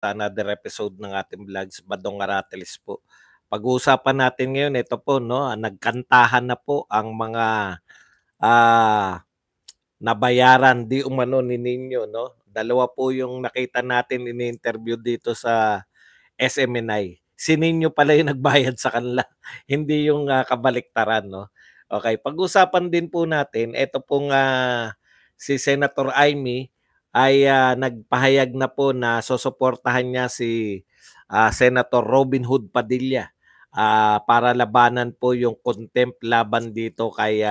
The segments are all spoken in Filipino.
sa another episode ng ating vlogs, Badong Aratelis po. Pag-uusapan natin ngayon, ito po, no, nagkantahan na po ang mga nabayaran di umano ni Nino, no? Dalawa po yung nakita natin ini-interview dito sa SMNI. Si Nino pala yung nagbayad sa kanila, hindi yung kabaliktaran, no? Okay, pag-usapan din po natin, ito pong si Senator Amy ay nagpahayag na po na susuportahan niya si Senator Robin Hood Padilla para labanan po yung contempt laban dito kay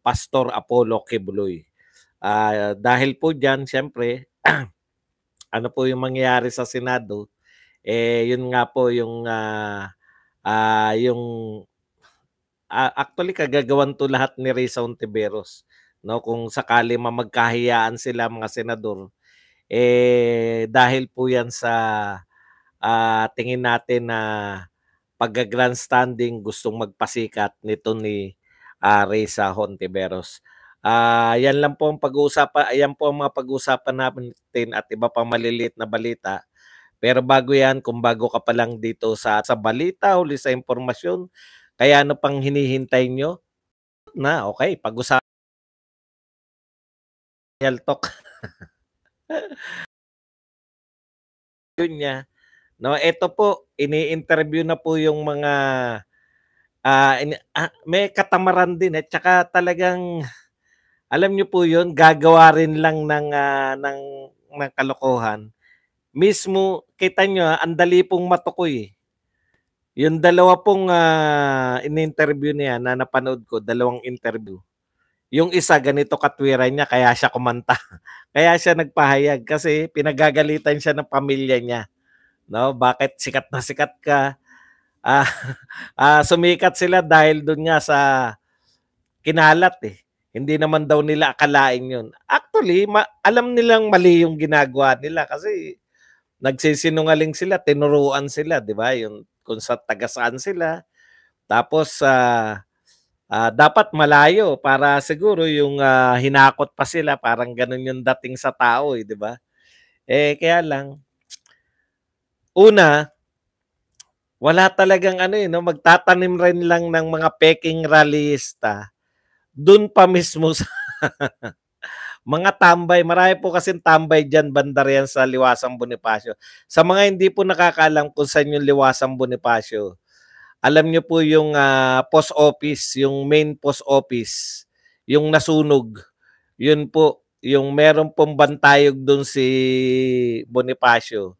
Pastor Apollo Kibuloy. Dahil po dyan, siyempre, ano po yung mangyayari sa Senado, yun nga po yung actually kagagawan to lahat ni Risa Hontiveros, no, kung sakali mamagkahiyaan sila mga senador, dahil po yan sa tingin natin na pagga-grandstanding gustong magpasikat nito ni Risa Hontiveros. Yan lang po ang pag-uusapan, ayan po ang mga pag-uusapan natin at iba pang maliliit na balita. Pero bago yan, kung bago ka pa lang dito sa balita, huli sa impormasyon, kaya ano pang hinihintay nyo? Okay, pag-usapan talk. Yun niya. No, ito po, ini-interview na po yung mga may katamaran din at saka talagang alam niyo po yun, gagawa rin lang ng kalokohan. Mismo, kita nyo, ang dali pong matukoy. Yung dalawa pong in-interview niya na napanood ko, dalawang interview. Yung isa, ganito katwiran niya, kaya siya kumanta. Kaya siya nagpahayag kasi pinagagalitan siya ng pamilya niya. No? Bakit sikat na sikat ka? Sumikat sila dahil doon nga sa kinalat eh. Hindi naman daw nila akalain yun. Actually, alam nilang mali yung ginagawa nila kasi nagsisinungaling sila, tinuruan sila, di ba? Yung kung sa tagasaan sila. Tapos, dapat malayo para siguro yung hinakot pa sila, parang ganun yung dating sa tao, di ba? Kaya lang, una, wala talagang no, magtatanim rin lang ng mga peking rallyista doon pa mismo sa mga tambay. Marami po kasing tambay dyan, banda riyan sa Liwasang Bonifacio. Sa mga hindi po nakakaalam kung saan yung Liwasang Bonifacio, alam nyo po yung post office, yung main post office, yung nasunog. Yun po, yung meron pong bantayog doon si Bonifacio.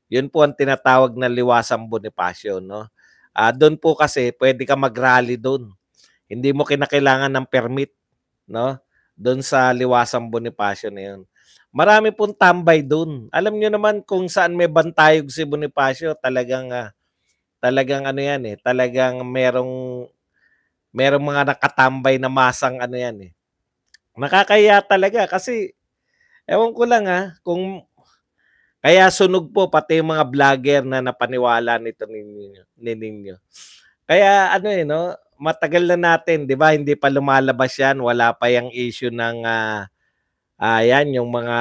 Yun po ang tinatawag na Liwasang Bonifacio, no? Doon po kasi pwede ka mag-rally doon. Hindi mo kinakailangan ng permit, no? Doon sa Liwasang Bonifacio na yun. Marami pong tambay doon. Alam nyo naman kung saan may bantayog si Bonifacio, talagang ano yan eh, talagang merong mga nakatambay na masang ano yan eh. Nakakaya talaga kasi ewan ko lang kung kaya sunog po pati yung mga vlogger na napaniwala nito ninyo. Kaya ano no, matagal na natin, 'di ba? Hindi pa lumalabas 'yan, wala pa yung issue ng yan yung mga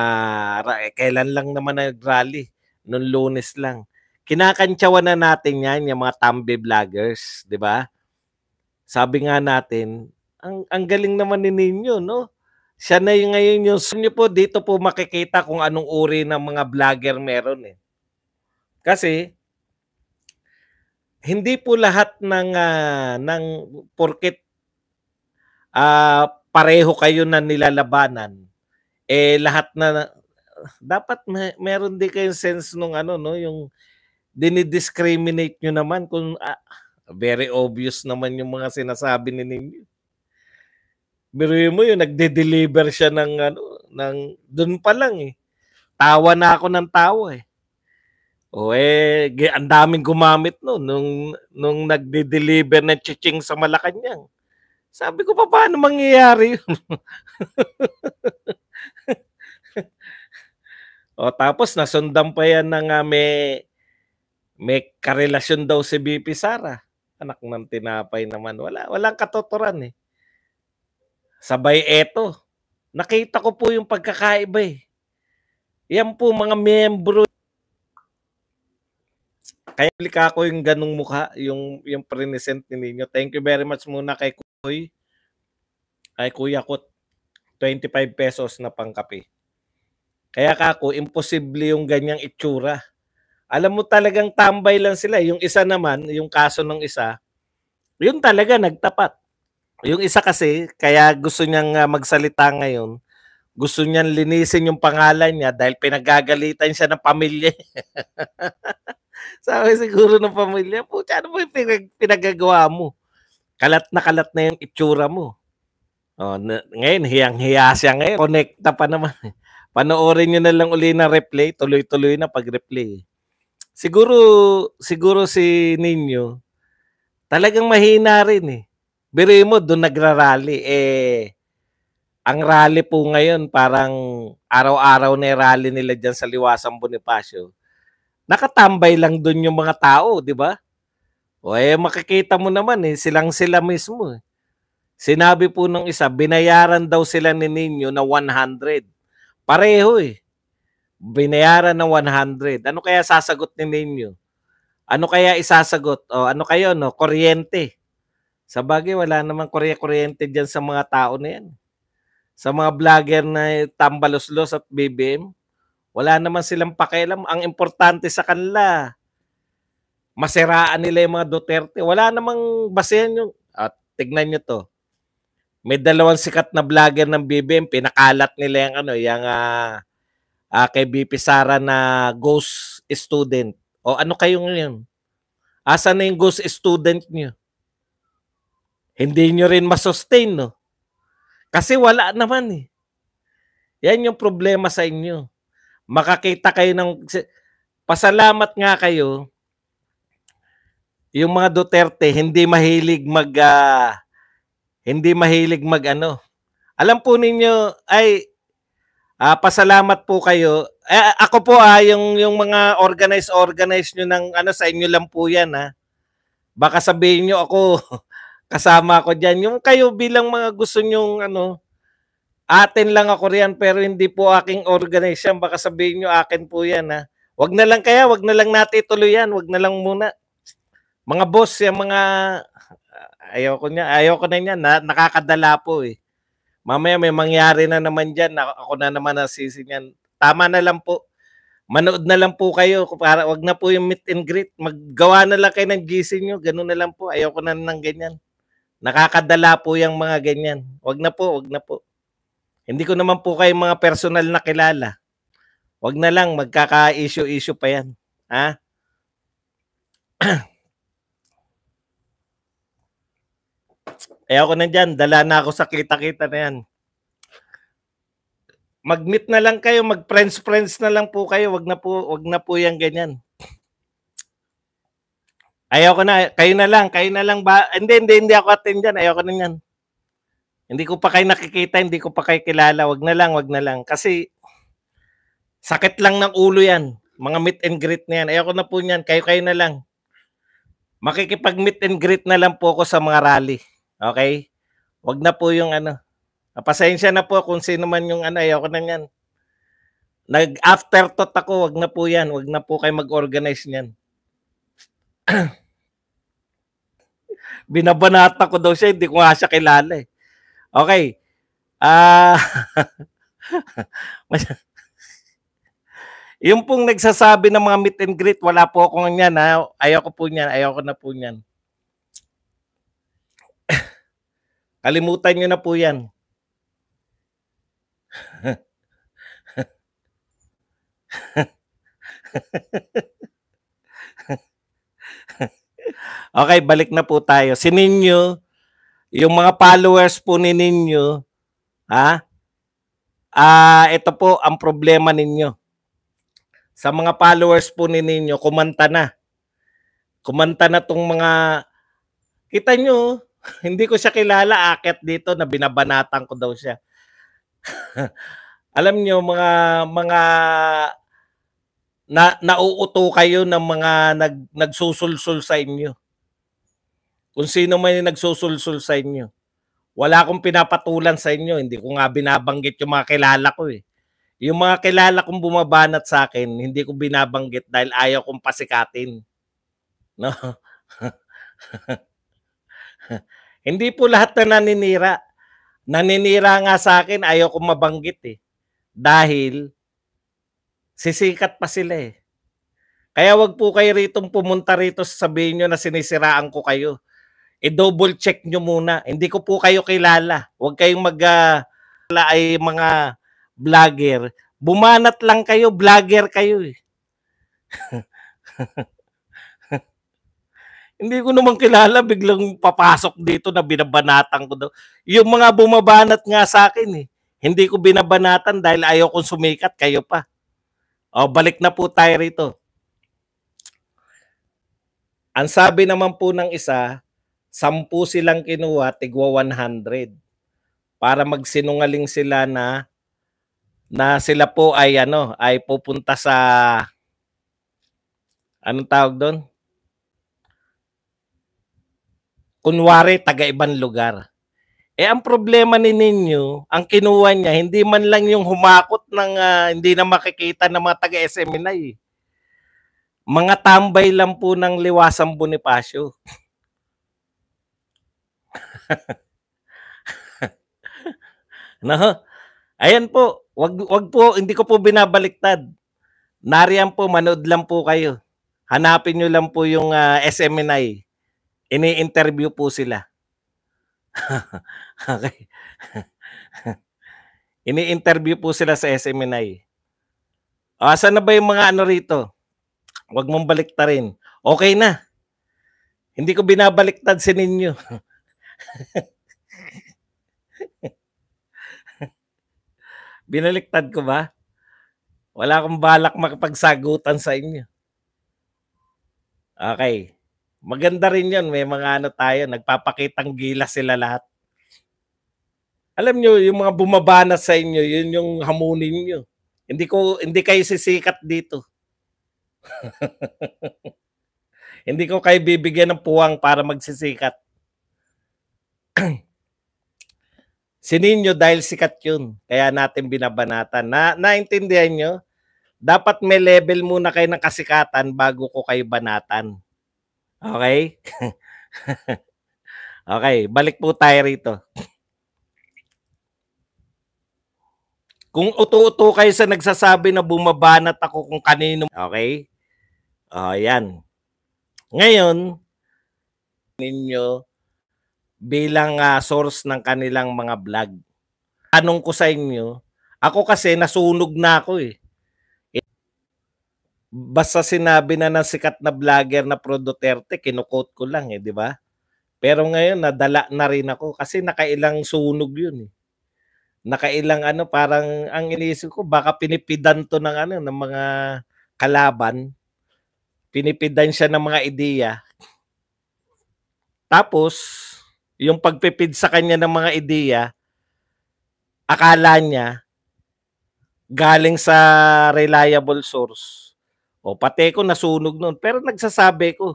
kailan lang naman nag-rally, noong Lunes lang. Kinakantsawan na natin 'yan, yung mga tambi vloggers, 'di ba? Sabi nga natin, ang galing naman ni Nino, no? Siya na yung ngayon yung nyo po dito po makikita kung anong uri ng mga vlogger meron eh. Kasi hindi po lahat ng porket pareho kayo na nilalabanan, lahat na dapat meron din kayong sense nung no, yung dinidiscriminate nyo naman kung very obvious naman yung mga sinasabi ni Ninyo. Biruin mo yung nagde-deliver siya ng doon pa lang eh. Tawa na ako ng tawa eh. Ang daming gumamit nung nagde-deliver ng chiching sa Malacanang. Sabi ko, paano mangyayari yun? Tapos nasundan pa yan ng may karelasyon daw si BP Sara. Anak ng tinapay naman. Walang katuturan eh. Sabay eto. Nakita ko po yung pagkakaiba eh. Yan po mga miyembro. Kaya plika ko yung ganung mukha, yung present ni Nino. Thank you very much muna kay Kuy, kay Kuya Kut, 25 pesos na pangkape. Kaya kako, imposible yung ganyang itsura. Alam mo talagang tambay lang sila. Yung isa naman, yung kaso ng isa, yun talaga nagtapat. Yung isa kasi, kaya gusto niyang magsalita ngayon, gusto niyang linisin yung pangalan niya dahil pinagagalitan siya ng pamilya. Sabi siguro ng pamilya, pucha, ano ba yung pinagagawa mo? Kalat na yung itsura mo. Oh, ngayon, hiyang-hiya siya ngayon. Connecta pa naman. Panoorin nyo na lang uli ng replay. Tuloy-tuloy na pag-replay. Siguro si Nino, talagang mahina rin eh. Biruin mo, doon nagra-rally. Ang rally po ngayon, parang araw-araw na rally nila dyan sa Liwasang Bonifacio. Nakatambay lang doon yung mga tao, di ba? O makikita mo naman silang sila mismo eh. Sinabi po nung isa, binayaran daw sila ni Nino na 100. Pareho eh. Binayaran ng 100. Ano kaya sasagot ni Nino? Ano kaya isasagot? O ano kayo, no? Kuryente. Sa bagay, wala namang kuryente dyan sa mga tao na yan. Sa mga vlogger na tambaloslos at BBM, wala naman silang pakialam. Ang importante sa kanila, masiraan nila yung mga Duterte. Wala namang basehan yung, at tignan nyo to. May dalawang sikat na vlogger ng BBM, pinakalat nila yung kay BP Sara na ghost student. O ano kayo ngayon? Asa na yung ghost student nyo? Hindi nyo rin masustain, no? Kasi wala naman eh. Yan yung problema sa inyo. Makakita kayo ng... Pasalamat nga kayo, yung mga Duterte, hindi mahilig ano. Alam po ninyo, pasalamat po kayo. Ako po yung mga organize nyo ng ano sa inyo lang po yan ha. Baka sabihin nyo ako kasama ako diyan. Yung kayo bilang mga gusto nyong ano, atin lang ako riyan pero hindi po aking organization. Baka sabihin nyo akin po yan ha. Wag na lang natin ituloy yan. Wag na lang muna. Mga boss, yung mga ayoko na niyan. Nakakadala po eh. Mamaya may mangyari na naman dyan. Ako na naman nasisi niyan. Tama na lang po. Manood na lang po kayo. Para wag na po yung meet and greet. Maggawa na lang kayo ng GC nyo. Ganun na lang po. Ayoko na ng ganyan. Nakakadala po yung mga ganyan. Wag na po. Hindi ko naman po kayo mga personal na kilala. Wag na lang. Magkaka-issue pa yan. Ha? Ayoko na dyan. Dala na ako sa kita-kita na yan. Mag-meet na lang kayo, mag-friends na lang po kayo. Wag na po yang ganyan. Ayoko na, kayo na lang ba? Hindi ako atin diyan. Ayoko na niyan. Hindi ko pa kayo nakikita, hindi ko pa kayo kilala. Wag na lang. Kasi sakit lang ng ulo yan. Mga meet and greet na yan. Ayoko na po niyan. Kayo na lang. Makikipag-meet and greet na lang po ako sa mga rally. Okay? Wag na po yung ano. Pasensya na po kung sino man yung ano. Ayoko na niyan. Nag-afterthought ako. Wag na po yan. Wag na po kayo mag-organize niyan. Binabanata ko daw siya. Hindi ko nga siya kilala eh. Okay. Yung pong nagsasabi ng mga meet and greet, wala po akong yan. Ha? Ayoko na po niyan. Kalimutan nyo na po yan. Okay, balik na po tayo. Si Nino, yung mga followers po ni Nino, ito po ang problema ninyo. Sa mga followers po ni Nino, kumanta na. Kumanta na tong mga, kita nyo, hindi ko siya kilala, akyat dito na binabanatan ko daw siya. Alam nyo, mga nauuto kayo ng mga nagsusulsul sa inyo. Kung sino man yung nagsusulsul sa inyo. Wala akong pinapatulan sa inyo. Hindi ko nga binabanggit yung mga kilala ko eh. Yung mga kilala kong bumabanat sa akin, hindi ko binabanggit dahil ayaw kong pasikatin, 'no? Hindi po lahat na naninira. Naninira nga sa akin, ayaw kong mabanggit, eh, dahil sisikat pa sila, eh. Kaya wag po kayo ritong pumunta rito sasabihin niyo na sinisiraan ko kayo. I-double check niyo muna. Hindi ko po kayo kilala. Wag kayong ay mga vlogger. Bumanat lang kayo, vlogger kayo, eh. Hindi ko naman kilala, biglang papasok dito na binabanatan ko daw. Yung mga bumabanat nga sa akin, eh. Hindi ko binabanatan dahil ayaw kong sumikat, kayo pa. O, balik na po tayo rito. Ang sabi naman po ng isa, 10 silang kinuha, tigwa 100. Para magsinungaling sila na sila po ay ay pupunta sa anong tawag doon? Kunwari taga ibang lugar. Eh ang problema ni Ninyo, ang kinuha niya hindi man lang yung humakot ng hindi na makikita ng mga taga SMNI. Mga tambay lang po ng Liwasang Bonifacio. No? Ayan po, wag po, hindi ko po binabaliktad. Nariyan po, manood lang po kayo. Hanapin nyo lang po yung SMNI. Ini-interview po sila. Okay. Ini-interview po sila sa SMNI. Asan na ba yung mga rito? Huwag mong baliktarin. Okay na. Hindi ko binabaliktad si Ninyo. Binaliktad ko ba? Wala akong balak makapagsagutan sa inyo. Okay. Maganda rin yun. May mga tayo, nagpapakitang gila sila lahat. Alam nyo, yung mga bumabana sa inyo, yun yung hamunin nyo. Hindi kayo sisikat dito. Hindi ko kayo bibigyan ng puwang para magsisikat. Si Ninyo dahil sikat yun. Kaya natin binabanatan. Naintindihan nyo? Dapat may level muna kayo ng kasikatan bago ko kayo banatan. Okay? Okay, balik po tayo rito. Kung uto-uto kayo sa nagsasabi na bumabanat ako kung kanino, okay? Yan. Ngayon, Ninyo bilang source ng kanilang mga vlog. Tanong ko sa inyo, ako kasi nasunog na ako, eh. Basta sinabi na ng sikat na vlogger na Pro Duterte, kinu-quote ko lang, eh, di ba? Pero ngayon nadala na rin ako kasi nakailang sunog 'yun, eh. Nakailang parang ang iniisip ko baka pinipidan 'to ng ng mga kalaban. Pinipidan siya ng mga ideya. Tapos yung pagpipid sa kanya ng mga ideya, akala niya galing sa reliable source. O pati ko nasunog noon, pero nagsasabi ko,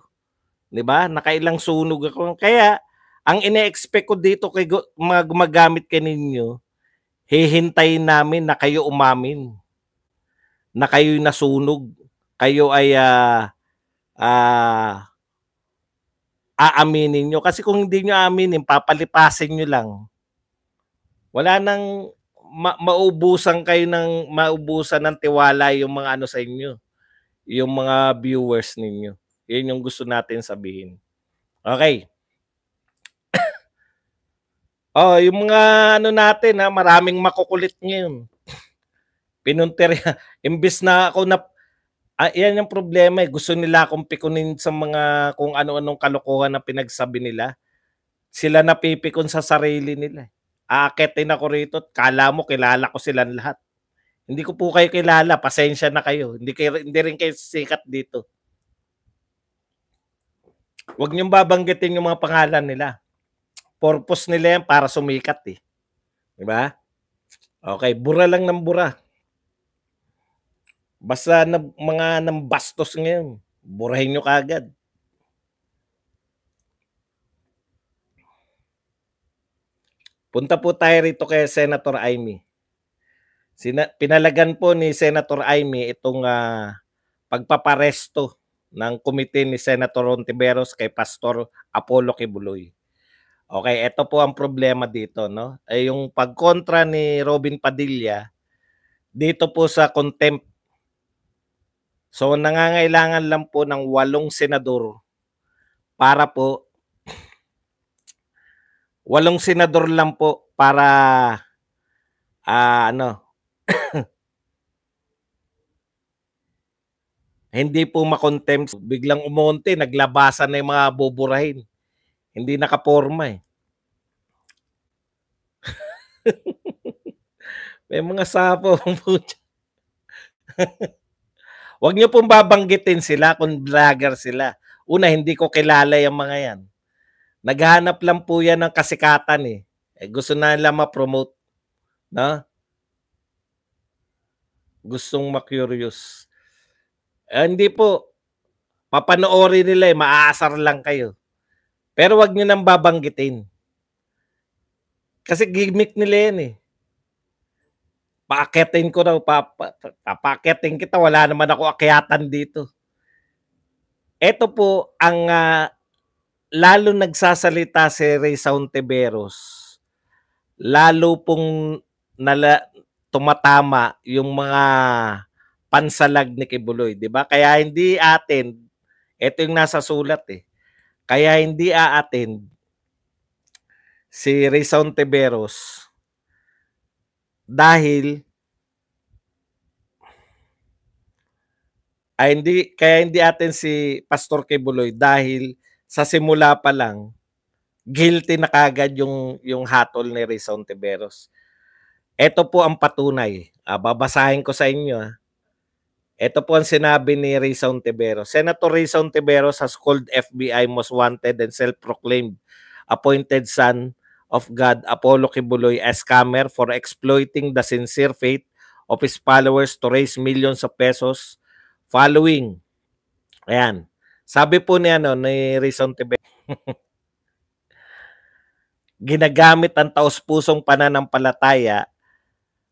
'di ba? Nakailang sunog ako. Kaya ang ine-expect ko dito kay mga gumagamit kay Ninyo, hihintayin namin na kayo umamin. Na kayo'y nasunog. Kayo ay aaminin nyo. Kasi kung hindi nyo aaminin, papalipasin nyo lang. Wala nang maubusan ng tiwala yung mga sa inyo. Yung mga viewers ninyo. Yun yung gusto natin sabihin. Okay. Yung mga natin maraming makukulit ngayon. Pinunter, imbes na ako yan yung problema, eh. Gusto nila akong pikunin sa mga kung ano-anong kalokohan na pinagsabi nila. Sila napipikon sa sarili nila. Aakitin ako rito at kala mo kilala ko silang lahat. Hindi ko po kayo kilala, pasensya na kayo. Hindi rin kayo sikat dito. Huwag niyong babanggitin yung mga pangalan nila. Purpose nila yan para sumikat, eh. Diba? Okay, bura lang ng bura. Basta mga nambastos ngayon, burahin nyo kagad. Punta po tayo rito kay Senator Amy. Pinalagan po ni Senator Amy itong pagpaparesto ng komite ni Senator Hontiveros kay Pastor Apollo Kibuloy. Okay, ito po ang problema dito, no? Ay yung pagkontra ni Robin Padilla dito po sa contempt. So nangangailangan lang po ng 8 senador para po 8 senador lang po para ano hindi po makontempt. Biglang umonte, naglabasan na yung mga buburahin. Hindi nakaporma eh. May mga sapo po. Huwag niyo pong babanggitin sila kung vlogger sila. Una, hindi ko kilala yung mga yan. Naghahanap lang po yan ng kasikatan eh. Gusto na nila ma-promote. No? Gustong ma-curious. Hindi po. Papanoorin nila eh. Maaasar lang kayo. Pero wag nyo nang babanggitin. Kasi gimmick nila yan eh. Paakitin ko daw. Papaakitin kita. Wala naman ako akyatan dito. Ito po ang lalo nagsasalita si Risa Hontiveros. Lalo pong tumatama yung mga pansalag ni Kibuloy, di ba? Kaya hindi atin, ito yung nasa sulat eh. Kaya hindi aattend si Risa Hontiveros dahil hindi atin si Pastor Kibuloy dahil sa simula pa lang guilty na kagad yung hatol ni Risa Hontiveros. Ito po ang patunay. Babasahin ko sa inyo. Ito po ang sinabi ni Risa Hontiveros. Senator Risa Hontiveros has called FBI most wanted and self-proclaimed appointed son of God, Apollo Kibuloy, a scammer for exploiting the sincere faith of his followers to raise millions of pesos following. Ayan. Sabi po ni Risa Hontiveros, ginagamit ang taos-pusong pananampalataya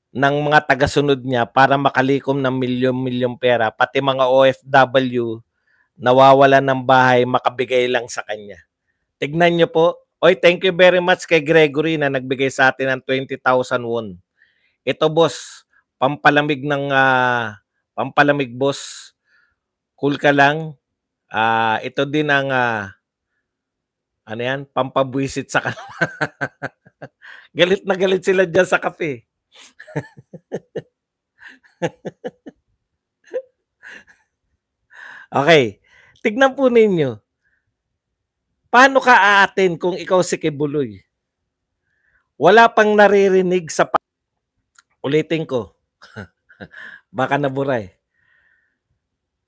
ng mga tagasunod niya para makalikom ng milyon-milyong pera, pati mga OFW nawawalan ng bahay, makabigay lang sa kanya. Tignan niyo po. Oy, thank you very much kay Gregory na nagbigay sa atin ng 20,000 won. Ito boss, pampalamig pampalamig boss. Cool ka lang. Ito din ang pampabwisit sa kanila. Galit na galit sila diyan sa kape. Okay. Tignan po ninyo. Paano ka aatin kung ikaw si Kibuloy? Wala pang naririnig sa ulitin ko. Baka naburay.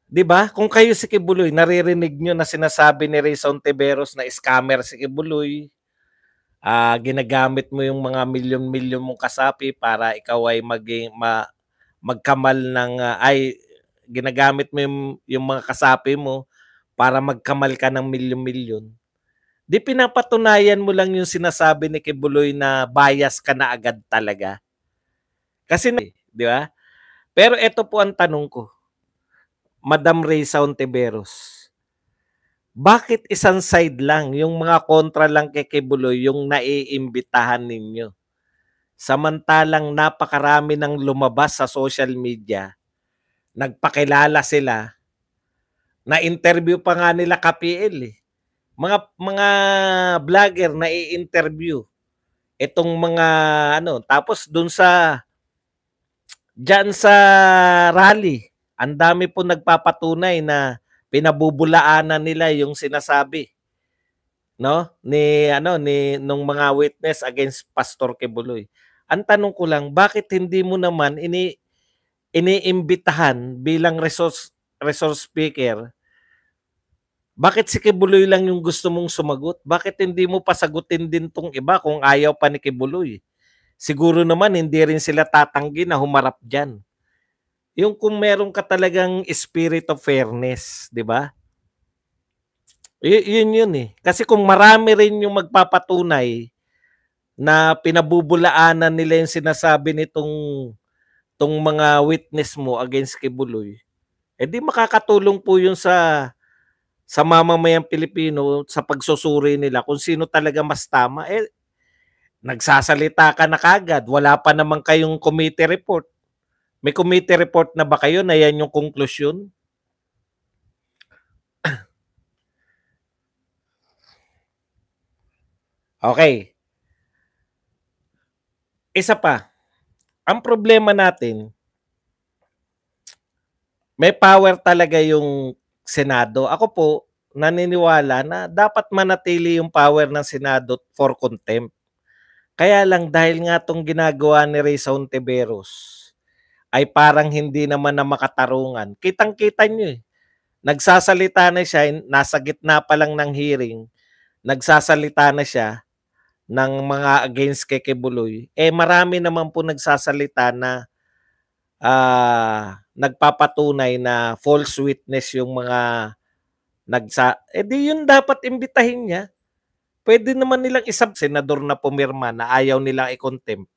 'Di ba? Kung kayo si Kibuloy, naririnig nyo na sinasabi ni Risa Hontiveros na scammer si Kibuloy. Ginagamit mo yung mga milyon-milyon mong kasapi para ikaw ay magkamal ng ginagamit mo yung mga kasapi mo para magkamal ka ng milyon-milyon. Di pinapatunayan mo lang yung sinasabi ni Kibuloy na bias ka na agad talaga. Kasi di ba? Pero ito po ang tanong ko. Madam Risa Hontiveros, bakit isang side lang, yung mga kontra lang kay Kibuloy yung naiimbitahan ninyo? Samantalang napakarami ng lumabas sa social media, nagpakilala sila, na-interview pa nga nila KPL eh. Mga vlogger na i-interview itong mga tapos dun diyan sa rally, ang dami po nagpapatunay na pinabubulaanan nila yung sinasabi ni nung mga witness against Pastor Kibuloy. Ang tanong ko lang, bakit hindi mo naman iniimbitahan bilang resource speaker? Bakit si Kibuloy lang yung gusto mong sumagot? Bakit hindi mo pasagutin din tong iba kung ayaw pa ni Kibuloy? Siguro naman hindi rin sila tatanggi na humarap dyan. Yung kung meron ka talagang spirit of fairness, di ba? Yun eh. Kasi kung marami rin yung magpapatunay na pinabubulaanan nila yung sinasabi 'tong mga witness mo against kay Buloy, eh di makakatulong po yun sa mamamayang Pilipino sa pagsusuri nila kung sino talaga mas tama. Eh, nagsasalita ka na kaagad, wala pa naman kayong committee report. May committee report na ba kayo na yan yung konklusyon? Okay, isa pa, ang problema natin, may power talaga yung Senado. Ako po, naniniwala na dapat manatili yung power ng Senado for contempt. Kaya lang dahil nga 'tong ginagawa ni Risa Hontiveros ay parang hindi naman na makatarungan. Kitang-kita niyo, eh. Nagsasalita na siya, nasa gitna pa lang ng hearing, nagsasalita na siya ng mga against kay Kibuloy. Eh marami naman po nagsasalita na nagpapatunay na false witness yung mga eh di yun dapat imbitahin niya. Pwede naman nilang senador na pumirma na ayaw nilang i-contempt.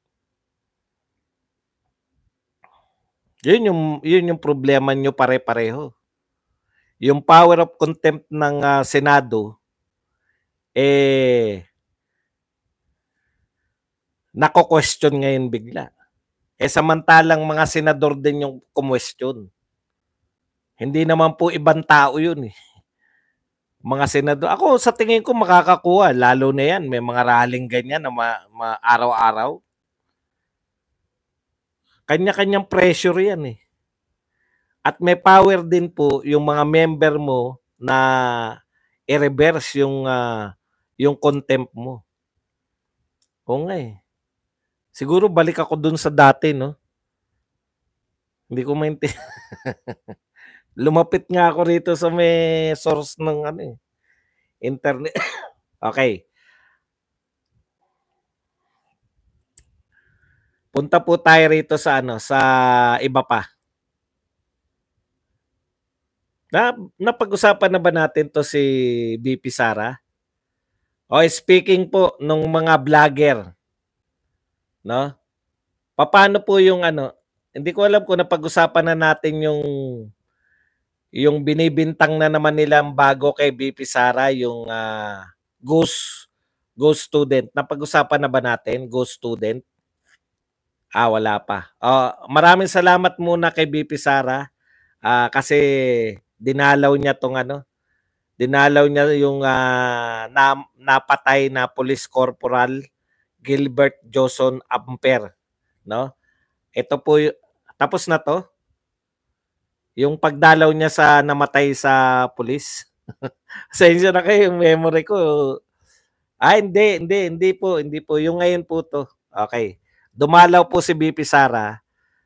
Yun yung problema nyo pare-pareho. Yung power of contempt ng Senado, eh, nako-question ngayon bigla. Eh samantalang mga senador din yung kumwestiyon. Hindi naman po ibang tao yun eh. Mga senador. Ako sa tingin ko makakakuha. Lalo na yan. May mga rallying ganyan na araw-araw. Kanya-kanyang pressure yan eh. At may power din po yung mga member mo na i-reverse yung contempt mo. Oo nga eh. Siguro balik ako dun sa dati, no? Hindi ko maintindihan. Lumapit nga ako rito sa may source ng internet. Okay. Punta po tayo rito sa sa iba pa. Napag-usapan na ba natin to si BP Sara? O speaking po nung mga vlogger, no? Paano po yung hindi ko alam kung napag-usapan na natin yung binibintang na naman nilang bago kay BP Sara, yung ghost student. Napag-usapan na ba natin, ghost student? Wala pa. Maraming salamat muna kay BP Sara kasi dinalaw niya tong dinalaw niya yung napatay na Police Corporal Gilbert Joson Amper, no? Ito po tapos na to. Yung pagdalaw niya sa namatay sa pulis. Pasensya na kayo, yung memory ko. Hindi po. Yung ngayon po to. Okay. Dumalaw po si BP Sara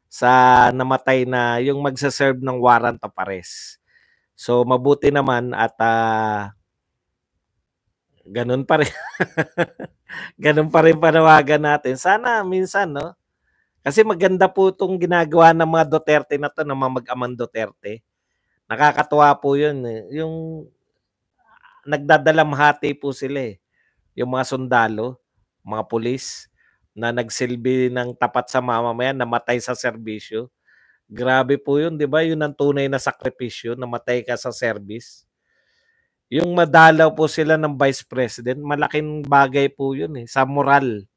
sa namatay na yung magsaserve ng warrant of arrest. So mabuti naman at ganun pa rin. Ganun pa rin panawagan natin. Sana minsan, no? Kasi maganda po itong ginagawa ng mga Duterte na to, ng mga mag-amang Duterte. Nakakatuwa po yun. Yung nagdadalamhati po sila eh. Yung mga sundalo, mga pulis, na nagsilbi ng tapat sa mamamayan, namatay sa serbisyo. Grabe po yun, di ba? Yun ang tunay na sakripisyo, namatay ka sa service. Yung madalaw po sila ng Vice President, malaking bagay po yun eh, sa moral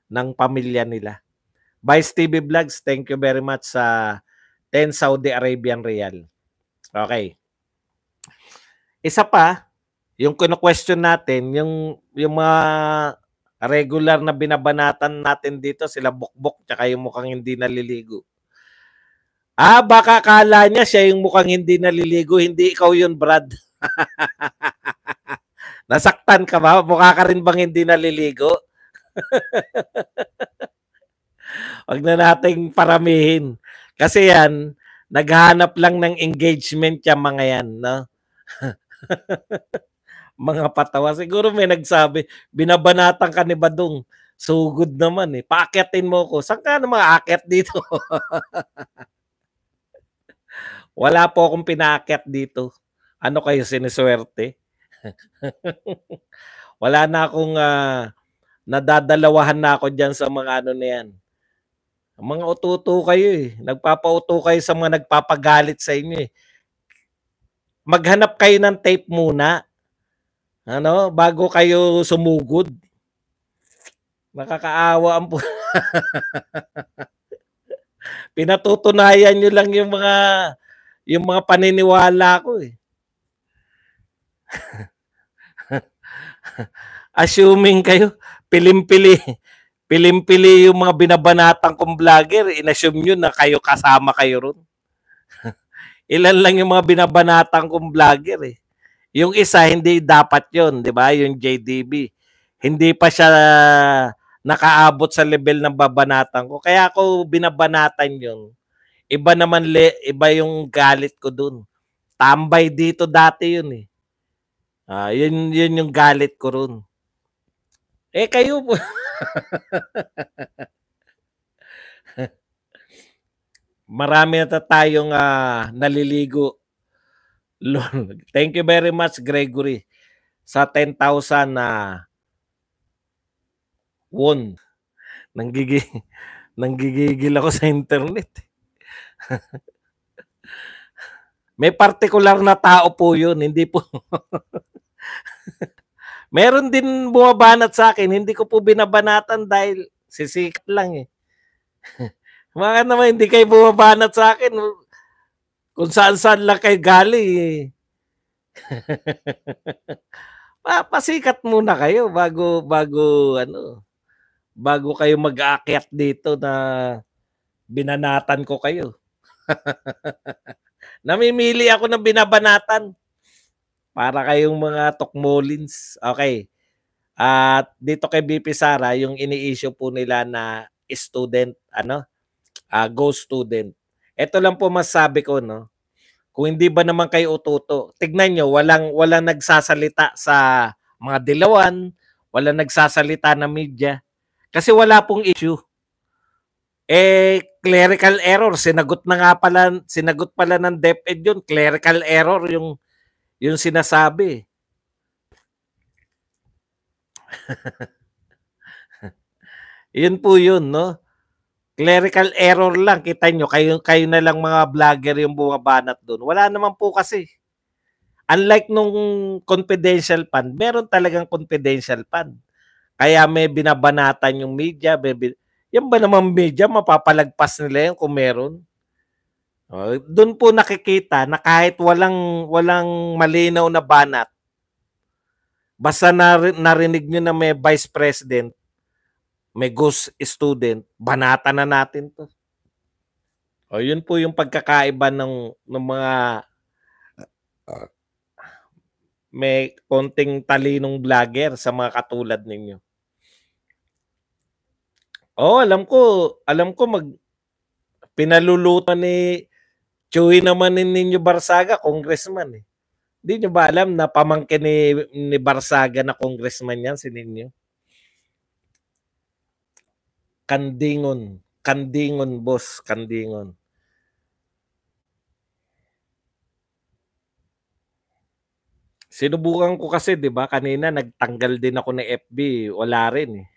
ng pamilya nila. Vice TV Vlogs, thank you very much sa 10 Saudi Arabian Riyal. Okay. Isa pa, yung kino-question natin, yung mga regular na binabanatan natin dito, sila Bukbok, tsaka yung mukhang hindi naliligo. Baka kala niya siya yung mukhang hindi naliligo, hindi ikaw yun, Brad. Nasaktan ka ba? Mukha ka rin bang hindi naliligo? Wag na nating paramihin. Kasi yan, naghahanap lang ng engagement yung mga yan, no? Mga patawa. Siguro may nagsabi, binabanatan ka ni Badong. Sugod naman eh. Paakyatin mo ko. Saan ka naman aakyat dito? Wala po akong pinaakyat dito. Ano kayo, siniswerte? Wala na akong nadadalawahan na ako dyan sa mga na yan. Mga uto-uto kayo, eh. Nagpapauto kayo sa mga nagpapagalit sa inyo, eh. Maghanap kayo ng tape muna, ano, bago kayo sumugod. Nakakaawa ang pinatutunayan niyo lang yung mga paniniwala ko, eh. Assuming kayo, pilim-pili pilim-pili yung mga binabanatan kong vlogger, inassume nyo na kayo kasama kayo ron. Ilan lang yung mga binabanatan kong vlogger, eh. Yung isa, hindi dapat yon, di ba? Yung JDB. Hindi pa siya nakaabot sa level ng babanatan ko. Kaya ako binabanatan yun. Iba naman, iba yung galit ko dun. Tambay dito dati yun, eh. Yun yung galit ko ron. Eh, kayo po. Marami na tayong naliligo. Thank you very much, Gregory, sa 10,000 na won. Nanggigigil ako sa internet. May partikular na tao po yun, hindi po. Meron din bumabanat sa akin, hindi ko po binabanatan dahil sisikat lang, eh. Mga naman, hindi kayo bumabanat sa akin. Kung saan-saan lang kayo galing, eh. Pasikat muna kayo bago kayo mag-aakyat dito na binanatan ko kayo. Namimili ako ng binabanatan para kayong mga tukmolins. Okay. At dito kay BP Sara, yung ini-issue po nila na student, go student. Ito lang po masabi ko, no. Kung hindi ba naman kayo ututo, tignan nyo, walang nagsasalita sa mga dilawan, walang nagsasalita na media. Kasi wala pong issue. Clerical error, sinagot pala ng DepEd yun, clerical error yung sinasabi. Yun po yun, no? Clerical error lang, kita nyo, kayo na lang mga vlogger yung bumabanat doon. Wala naman po kasi. Unlike nung confidential fund, meron talagang confidential fund. Kaya may binabanatan yung media. Yan ba naman media, mapapalagpas nila yun kung meron? Doon po nakikita na kahit walang malinaw na banat, basta narinig nyo na may vice president, may ghost student, banata na natin to. Yun po yung pagkakaiba ng mga may konting talinong vlogger sa mga katulad ninyo. Alam ko pinaluluto ni Chuy naman ninyo Barsaga, congressman, eh. Hindi nyo ba alam na pamangkin ni Barsaga na congressman yan, si ninyo? Kandingon, boss, Kandingon. Sinubukan ko kasi, 'di ba? Kanina nagtanggal din ako ng FB, wala rin, eh.